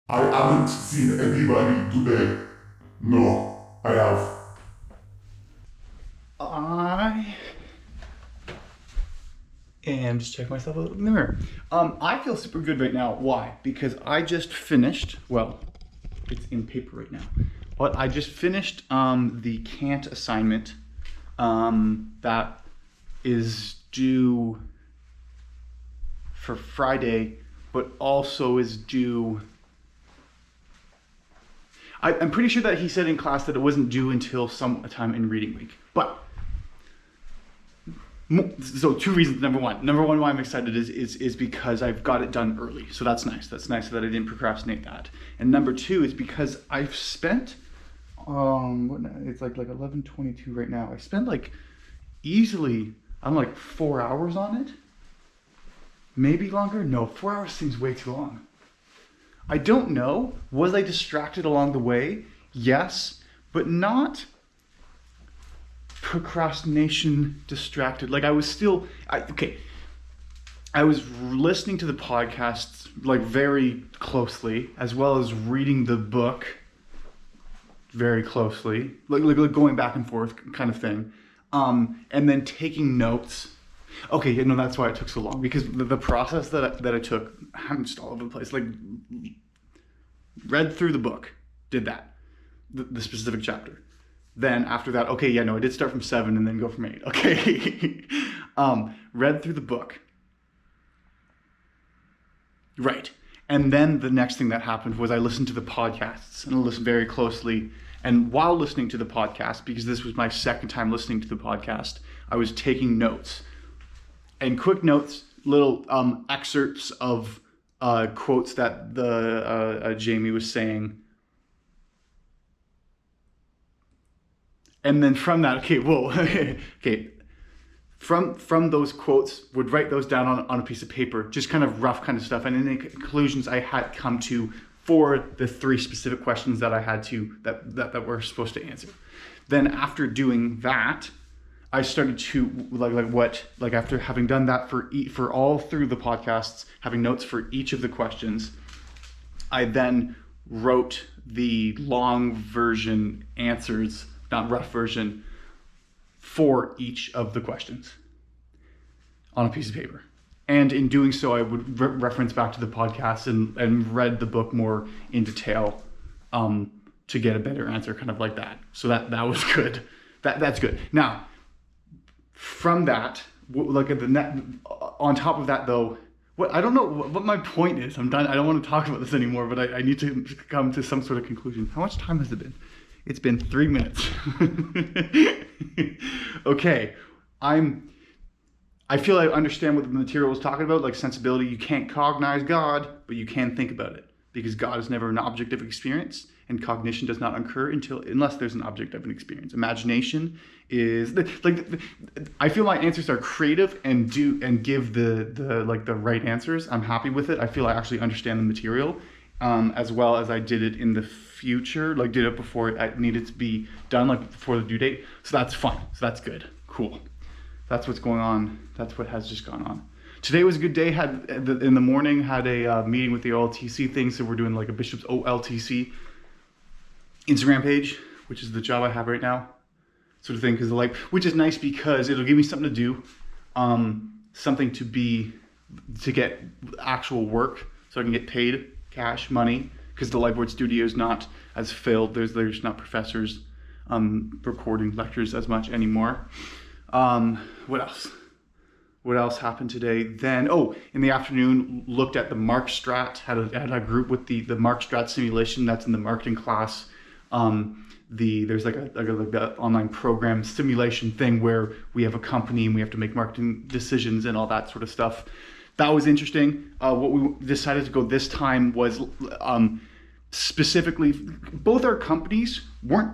I haven't seen anybody today. No, I have. I am just checking myself in the mirror. I feel super good right now. Why? Because I just finished, well, it's in paper right now, but I just finished the Kant assignment that is due for Friday, but also is due. I'm pretty sure that he said in class that it wasn't due until some time in reading week. But so two reasons. Number one, why I'm excited is because I've got it done early. So that's nice. That's nice that I didn't procrastinate that. And number two is because I've spent it's like 11:22 right now. I spent like easily like 4 hours on it. Maybe longer? No, 4 hours seems way too long. I don't know. Was I distracted along the way? Yes, but not procrastination distracted. Like I was still, I was listening to the podcasts like very closely, as well as reading the book very closely, like going back and forth kind of thing, and then taking notes. Okay, yeah, no, that's why it took so long, because the process that I took, I'm just all over the place. Like, read through the book, did that, the specific chapter. Then after that, okay, yeah, no, I did start from 7 and then go from 8. Okay, read through the book, right, and then the next thing that happened was I listened to the podcasts and I listened very closely. And while listening to the podcast, because this was my second time listening to the podcast, I was taking notes. And quick notes, little excerpts of quotes that the Jamie was saying. And then from that, okay, from those quotes, would write those down on a piece of paper, just kind of rough kind of stuff. And any conclusions I had come to for the 3 specific questions that I had to, that were supposed to answer. Then after doing that, I started to after having done that for all through the podcasts, having notes for each of the questions, I then wrote the long version answers, not rough version, for each of the questions on a piece of paper. And in doing so, I would reference back to the podcast and read the book more in detail to get a better answer, kind of like that. So that was good. That's good. Now, from that, like at the net, on top of that though, I don't know what my point is. I'm done. I don't want to talk about this anymore, but I need to come to some sort of conclusion. How much time has it been? It's been 3 minutes. Okay, I feel I understand what the material was talking about, like sensibility. You can't cognize God, but you can think about it, because God is never an object of experience, and cognition does not occur unless there's an object of an experience. Imagination is I feel my answers are creative and give the right answers. I'm happy with it. I feel I actually understand the material, as well as I did it in the future, like did it before it needed to be done, like before the due date. So that's fun. So that's good. Cool. That's what's going on. That's what has just gone on. Today was a good day. In the morning, had a meeting with the OLTC thing. So we're doing like a Bishop's OLTC Instagram page, which is the job I have right now, sort of thing. Which is nice because it'll give me something to do, something to get actual work, so I can get paid cash money. Because the Live Board Studio is not as filled. There's not professors recording lectures as much anymore. What else? What else happened today? Then, in the afternoon, looked at the Mark Strat, had a group with the Mark Strat simulation that's in the marketing class. There's like a online program simulation thing where we have a company and we have to make marketing decisions and all that sort of stuff. That was interesting. What we decided to go this time was specifically, both our companies we're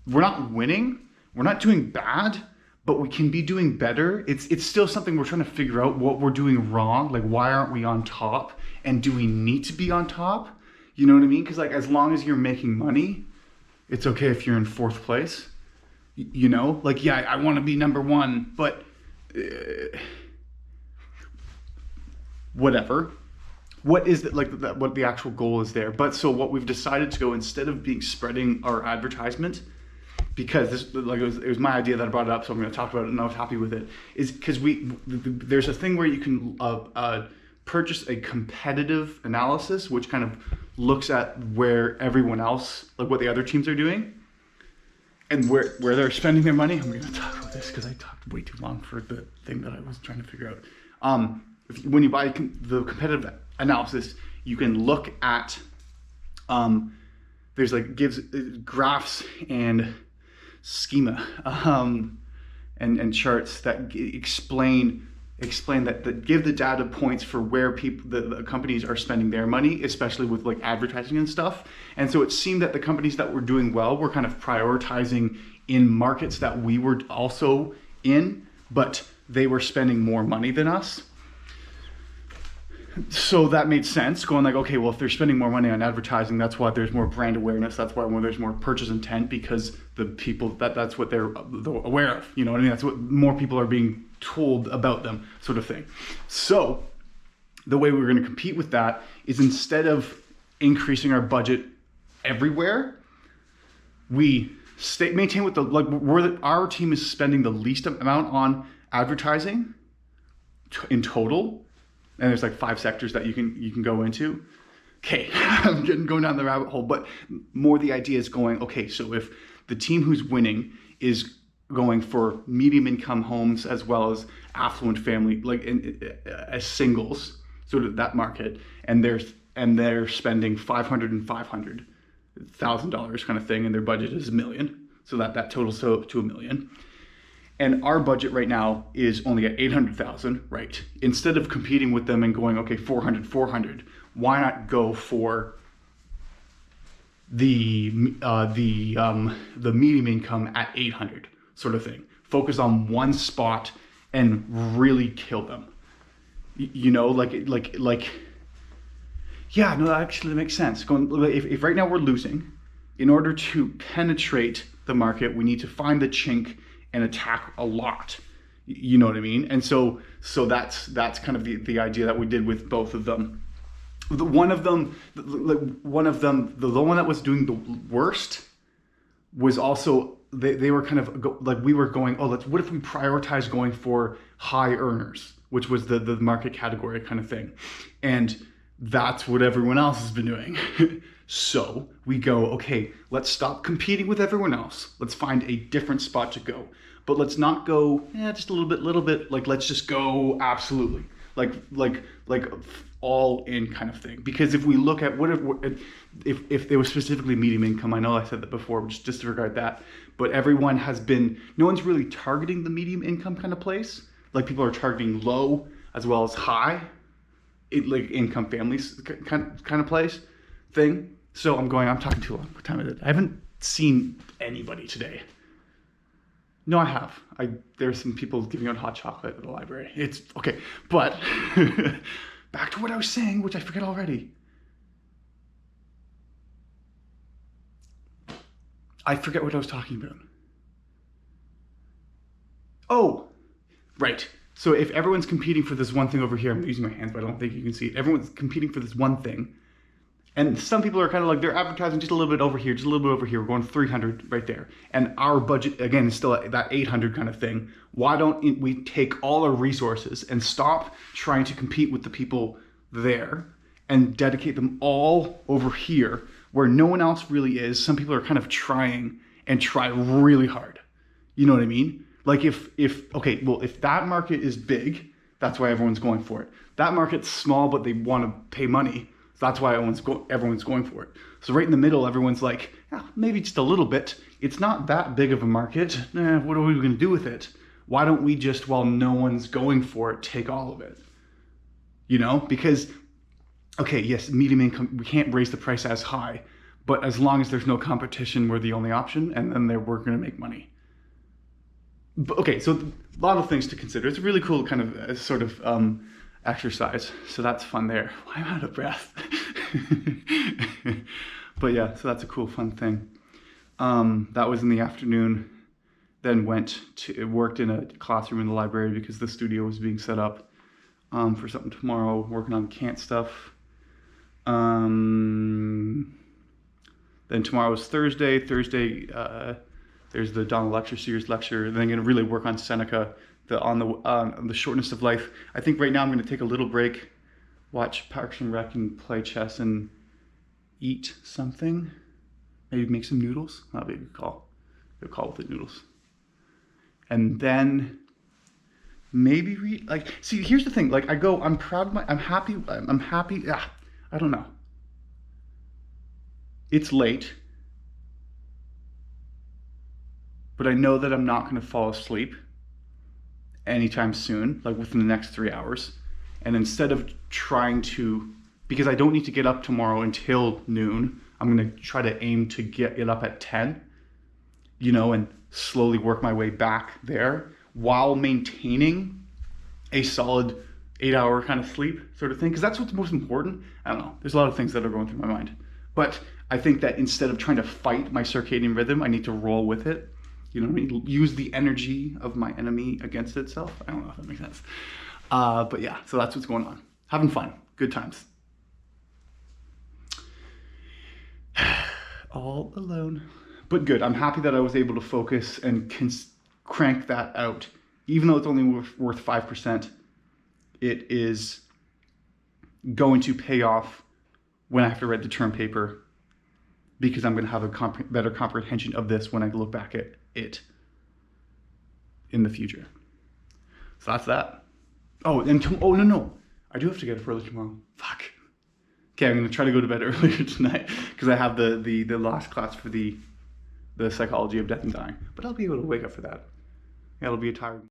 not winning, we're not doing bad, but we can be doing better. It's still something we're trying to figure out what we're doing wrong. Like, why aren't we on top? And do we need to be on top? You know what I mean? Because as long as you're making money, it's okay if you're in 4th place. You know, I want to be number 1, but whatever. what is it, like what the actual goal is there. But so what we've decided to go, instead of spreading our advertisement, because this, like, it was my idea that I brought it up, so I'm going to talk about it, and I was happy with it, is because there's a thing where you can purchase a competitive analysis, which kind of looks at where everyone else, like what the other teams are doing, and where they're spending their money. I'm going to talk about this because I talked way too long for the thing that I was trying to figure out. When you buy the competitive analysis, you can look at, there's like gives graphs and schema and charts that explain that give the data points for where the companies are spending their money, especially with like advertising and stuff. And so it seemed that the companies that were doing well were kind of prioritizing in markets that we were also in, but they were spending more money than us. So that made sense, going like, okay, well, if they're spending more money on advertising, that's why there's more brand awareness. That's why there's more purchase intent, because the people that's what they're aware of. You know what I mean? That's what more people are being told about them, sort of thing. So the way we're going to compete with that is, instead of increasing our budget everywhere, we maintain with our team is spending the least amount on advertising in total. And there's like 5 sectors that you can go into. Okay, I'm going down the rabbit hole, but more the idea is going, okay, so if the team who's winning is going for medium income homes as well as affluent family, like as singles, sort of that market, and they're spending $500,000 and $500,000 kind of thing, and their budget is $1 million, so that totals to $1 million. And our budget right now is only at 800,000, right? Instead of competing with them and going, okay, 400, why not go for the medium income at 800, sort of thing? Focus on one spot and really kill them. You know, yeah, no, actually that makes sense. If right now we're losing, in order to penetrate the market, we need to find the chink and attack a lot. You know what I mean? And so that's kind of the idea that we did with both of them. The one of them, the one that was doing the worst was also, they were kind of like, we were going, oh, what if we prioritize going for high earners, which was the market category kind of thing. And that's what everyone else has been doing. So we go, okay, let's stop competing with everyone else. Let's find a different spot to go. But let's not go, just a little bit, like, let's just go absolutely, like all in kind of thing. Because if we look at if they were specifically medium income, I know I said that before, but just disregard that. But everyone no one's really targeting the medium income kind of place. Like, people are targeting low as well as high, like income families kind of place thing. So I'm talking too long. What time is it? I haven't seen anybody today. No, I have. There's some people giving out hot chocolate at the library. It's okay, but back to what I was saying, which I forget already. I forget what I was talking about. Oh, right. So if everyone's competing for this one thing over here, I'm using my hands, but I don't think you can see it. Everyone's competing for this one thing. And some people are kind of like, they're advertising just a little bit over here, just a little bit over here. We're going 300 right there. And our budget, again, is still at that 800 kind of thing. Why don't we take all our resources and stop trying to compete with the people there and dedicate them all over here where no one else really is? Some people are kind of trying and try really hard. You know what I mean? Like if that market is big, that's why everyone's going for it. That market's small, but they want to pay money. So that's why everyone's going for it. So right in the middle, everyone's like, maybe just a little bit. It's not that big of a market. What are we going to do with it? Why don't we just, while no one's going for it, take all of it? You know, because, okay, yes, medium income, we can't raise the price as high, but as long as there's no competition, we're the only option, and then we're going to make money. But, okay, so a lot of things to consider. It's a really cool kind of sort of exercise, so that's fun there. Why am I out of breath? But yeah, so that's a cool, fun thing. That was in the afternoon. Then worked in a classroom in the library because the studio was being set up for something tomorrow, working on cant stuff. Then tomorrow's Thursday. There's the Donald Lecture Series lecture. Then I'm going to really work on Seneca, on the shortness of life. I think right now I'm going to take a little break, watch Parks and Rec and play chess and eat something. Maybe make some noodles. That'll be a good call. Good call with the noodles. And then maybe read, like, see, here's the thing. Like, I'm proud of I'm happy. I don't know. It's late, but I know that I'm not going to fall asleep anytime soon, like within the next 3 hours. And instead of trying to, because I don't need to get up tomorrow until noon, I'm going to try to aim to get up at 10, and slowly work my way back there while maintaining a solid 8-hour kind of sleep sort of thing. Because that's what's most important. I don't know. There's a lot of things that are going through my mind. But I think that instead of trying to fight my circadian rhythm, I need to roll with it. You know what I mean? Use the energy of my enemy against itself. I don't know if that makes sense. But yeah, so that's what's going on. Having fun. Good times. All alone. But good. I'm happy that I was able to focus and crank that out. Even though it's only worth 5%, it is going to pay off when I have to write the term paper, because I'm going to have a better comprehension of this when I look back at it in the future. So that's that. Oh, and no. I do have to get up early tomorrow. Fuck. Okay, I'm going to try to go to bed earlier tonight because I have the last class for the psychology of death and dying. But I'll be able to wake up for that. Yeah, it'll be a tiring